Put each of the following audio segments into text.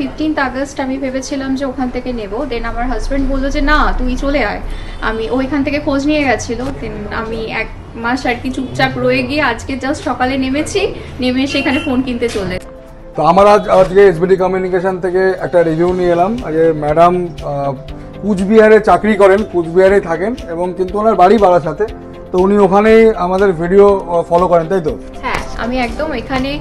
15th August আমি ভেবেছিলাম যে ওখান থেকে নেব। দেন আমার হাজব্যান্ড বললো যে না তুই চলে আয়। আমি ওইখান থেকে খোঁজ নিয়ে গেছিল। দেন আমি 1 মাস আর কি চুপচাপ রয়ে গিয়ে আজকে জাস্ট সকালে নেমেছি, নেমে সেখানে ফোন কিনতে চলে। তো আমার আজকে এসবিডি কমিউনিকেশন থেকে একটা রিভিউ নিয়ে এলাম। যে ম্যাডাম কুচবিহারে চাকরি করেন, কুচবিহারে থাকেন এবং কিন্তু ওনার বাড়ি বারাসাতে। তো উনি ওখানেই আমাদের ভিডিও ফলো করেন, তাই তো? হ্যাঁ, আমি একদম এখানে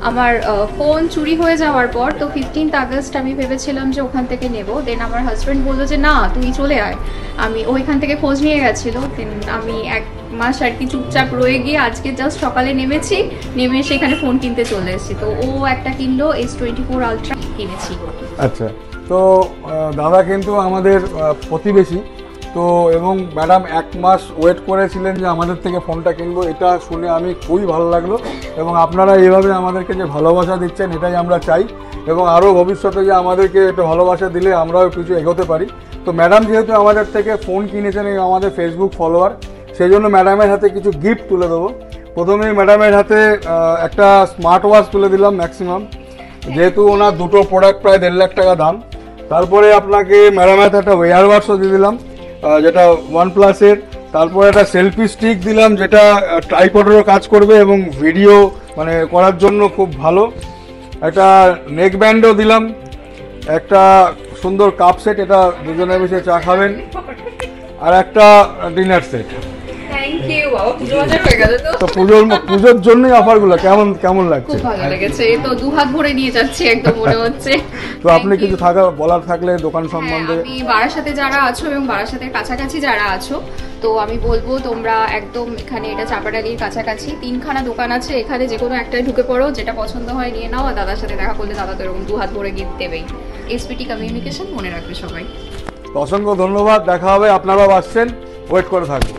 আমার ফোন চুরি হয়ে যাওয়ার পর তো 15th আগস্ট আমি ভেবেছিলাম যে ওখান থেকে নেব। দেন আমার হাজব্যান্ড বললো যে না তুই চলে আয়। আমি ওইখান থেকে খোঁজ নিয়ে গেছিল। দেন আমি 1 মাস আর কি চুপচাপ রয়ে গিয়ে আজকে জাস্ট সকালে নেমেছি, নেমে সেখানে ফোন কিনতে চলে এসেছি। তো ও একটা কিনলো, S24 আলট্রা কিনেছি। আচ্ছা, তো দাদা কিন্তু আমাদের প্রতিবেশী তো, এবং ম্যাডাম 1 মাস ওয়েট করেছিলেন যে আমাদের থেকে ফোনটা কিনবো। এটা শুনে আমি খুবই ভালো লাগলো এবং আপনারা এইভাবে আমাদেরকে যে ভালোবাসা দিচ্ছেন এটাই আমরা চাই এবং আরও ভবিষ্যতে যে আমাদেরকে একটু ভালোবাসা দিলে আমরাও কিছু এগোতে পারি। তো ম্যাডাম যেহেতু আমাদের থেকে ফোন কিনেছেন এবং আমাদের ফেসবুক ফলোয়ার, সেই জন্য ম্যাডামের হাতে কিছু গিফট তুলে দেবো। প্রথমেই ম্যাডামের হাতে একটা স্মার্ট ওয়াচ তুলে দিলাম ম্যাক্সিমাম, যেহেতু ওনার দুটো প্রোডাক্ট প্রায় 1.5 লাখ টাকা দাম। তারপরে আপনাকে ম্যাডামের হাতে একটা ওয়্যার ওয়াচও দিয়ে দিলাম যেটা OnePlus-এর। তারপরে একটা সেলফি স্টিক দিলাম যেটা ট্রাইপডেরও কাজ করবে এবং ভিডিও মানে করার জন্য খুব ভালো। একটা নেক ব্যান্ডও দিলাম, একটা সুন্দর কাপ সেট, এটা দুজনে বসে চা খাবেন, আর একটা ডিনার সেট। থ্যাংক ইউ বাবা, পুজো বাজার হয়ে গেল তো। তো পুজোর জন্যই অফারগুলো কেমন লাগছে? খুব ভালো লেগেছে, এই তো 2 হাত ভরে নিয়ে যাচ্ছি একদম মনে হচ্ছে। তো আপনি কিছু বলার থাকলে দোকান সম্বন্ধে? আমি বারাসাতে যারা আছো এবং বারাসাতের কাছাকাছি যারা আছো, তো আমি বলবো তোমরা একদম এখানে, এটা চাপাডালির কাছাকাছি 3খানা দোকান আছে, এখানে যে কোনো একটাই ঢুকে পড়ো, যেটা পছন্দ হয় নিয়ে নাও। আর দাদার সাথে দেখা করলে দাদা তো এরকম 2 হাত ভরে গিফট দেবেই। এসবিটি কমিউনিকেশন মনে রাখবে সবাই। অসংখ্য ধন্যবাদ, দেখা হবে। আপনারাও আসছেন, ওয়েট করে থাকবো।